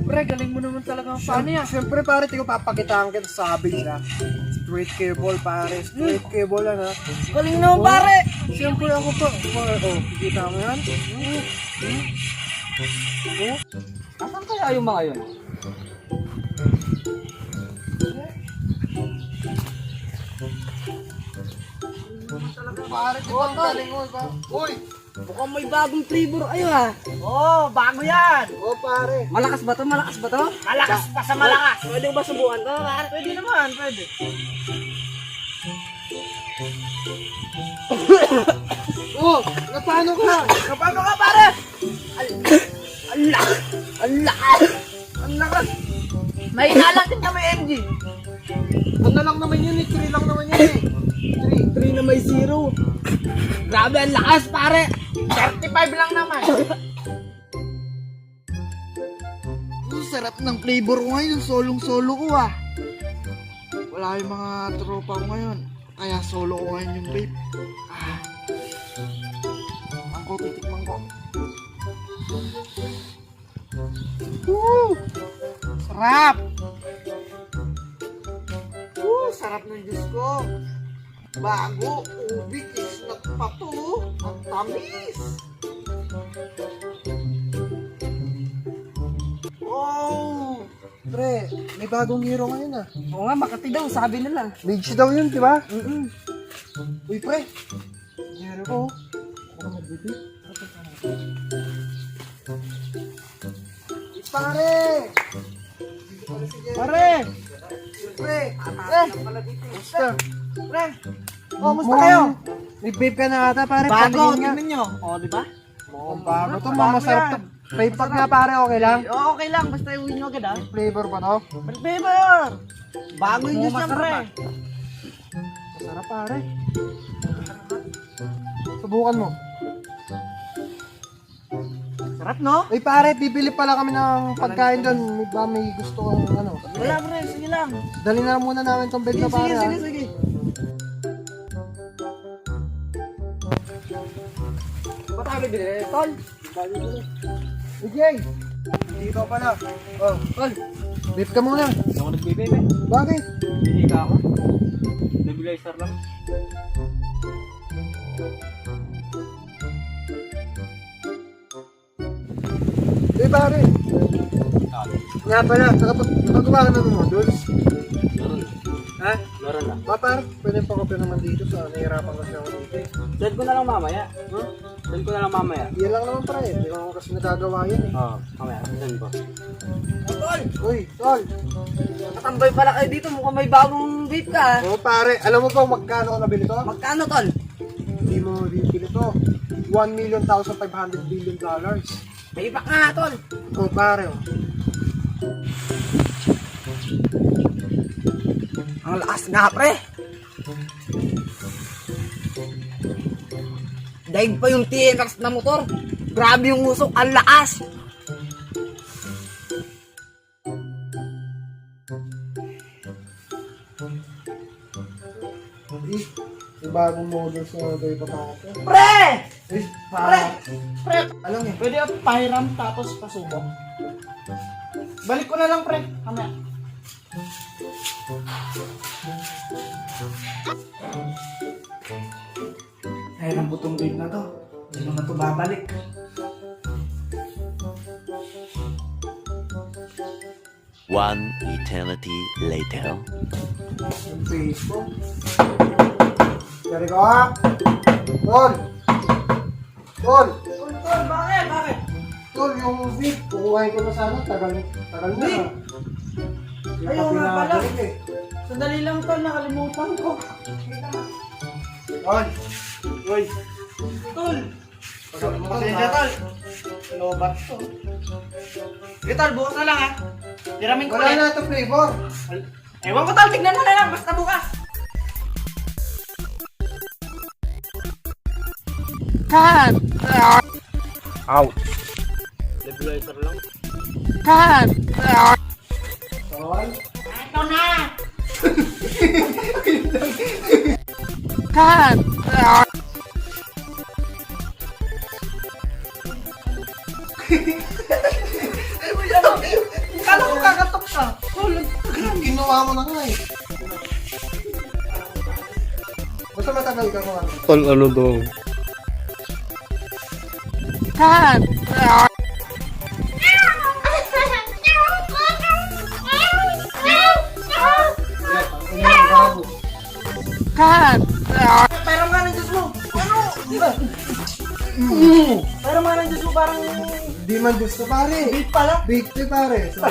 Pre, galing mo naman talaga ang paano yan. Siyempre pare, tingko papakitaan kita sa sabi niya. Straight cable pare, straight cable yan ha. Galing naman pare. Siyempre ako pa. Oh, kita mo yan? Asan kaya yung mga yun? Pare, di ba ang galing mo? Uy! Mukhang may bagong flavor ayo ha. Oo, bago yan. Oh pare. Malakas ba to? Malakas ba to? Malakas pa sa malakas. Pwede ba subukan to? Pwede naman, pwede. Oh, napano ka? Kapano ka pare? Ang lakas. Ang lakas. May inalang din kami MG. Ano lang naman yun eh, 3 lang naman yun eh. 3 na may 0. Grabe ang lakas pare. 35 lang naman. Sarap ng flavor ko ngayon, solong-solo ko ah. Wala yung mga tropa ko ngayon, kaya solo ko ngayon yung vape. Ako, titikman ko. Woo! Sarap! Woo! Sarap ng Diyos ko. Bago, ubik, isnat pa to. Ang tamis! Oh! Pre, may bagong hero ngayon ah. Oo nga, Makati daw, sabi nila. Mage daw yun, di ba? Mm-mm. Uy, pre. Hero ko. Ako magbibig. Pare! Pare! Pre! Basta. Pre, musta kayo? May vape ka na ata, pare. Bago, Patingin nga. tingnan nyo. O, di ba? Mukhang bago to, Bago masarap yan. to. Vape pack nga pare, okay lang? Oo, okay lang, basta iuwi nyo agad ha. Flavor pa to? Flavor! Bago yung news yan, Masarap, pre. ah. Masarap pare. Subukan mo. Sarap, no? Uy pare, bibili pala kami ng pagkain doon. May gusto kong ano. Wala, pre, sige lang. Dali na lang muna namin tong bag Sige, na pare. sige, sige. Ba't tayo bibili? Tol? Vijay! Dito pala. Oh, Tol? vape ka muna. Hindi ako nagbibebe. Bakit? Hindi ka ako. Nebulizer lang. Uy pare. Nga pala, nakagawa ka ng models. Ha? Meron na. Pare, pwede pa kopya naman dito sa nahihirapan kasi ako dito eh. Send ko na lang mamaya. Huh? Send ko na lang mamaya. Yan lang naman pare, hindi ko naman kasi nagagawa yan eh. Oo, mamaya. Send ko. Tol! Uy, tol! Katambay pala kayo dito. Mukhang may bagong vape ka. Oo pare, alam mo ba magkano ko nabili to? Magkano, Tol? Hindi mo bibili to. $1,500 billion. May iba ka nga, Tol. Oo pare oh. Ang lakas nga, pre. Daig pa yung TNX na motor. Grabe yung usok. Ang lakas. Eh, yung bagong models na nagay pa ako. Pre! Eh, pare! Pre! Alam eh. Pwede yung pahiram tapos pasubok. Balik ko na lang, pre. Kamaya. Ay, ang butong vape na to. Hindi naman to babalik. One eternity later. Yung Facebook. Dari ko ha? Tol! Tol! Tol, bakit? Bakit? Tol, yung vape, kukuhain ko na sana. Tagal na. Vape? Hindi Ayaw pa nga pala. pinabalik eh. Sandali lang, Tol. Nakalimutan ko. Tol! Uy! Tol! Pasensya, Tol. Lobat to. Sige, Tol. Bukas na lang, ha? Diramin ko Wala ulit. na ito flavor. Ewan ko, Tol. Tignan mo na lang. Basta bukas. Cut! Ouch. Nebulizer lang. Cut! Tol! Ito na! Cut! Kala ko kakatok ka. Ginawa mo na nga eh. Basta matagal ka mo. Tol, ano daw? Cut! Cut! Pero nga ng Diyos mo. Ano? Pero nga ng Diyos mo parang... Di man gusto pare. Big pala. Big pare. So,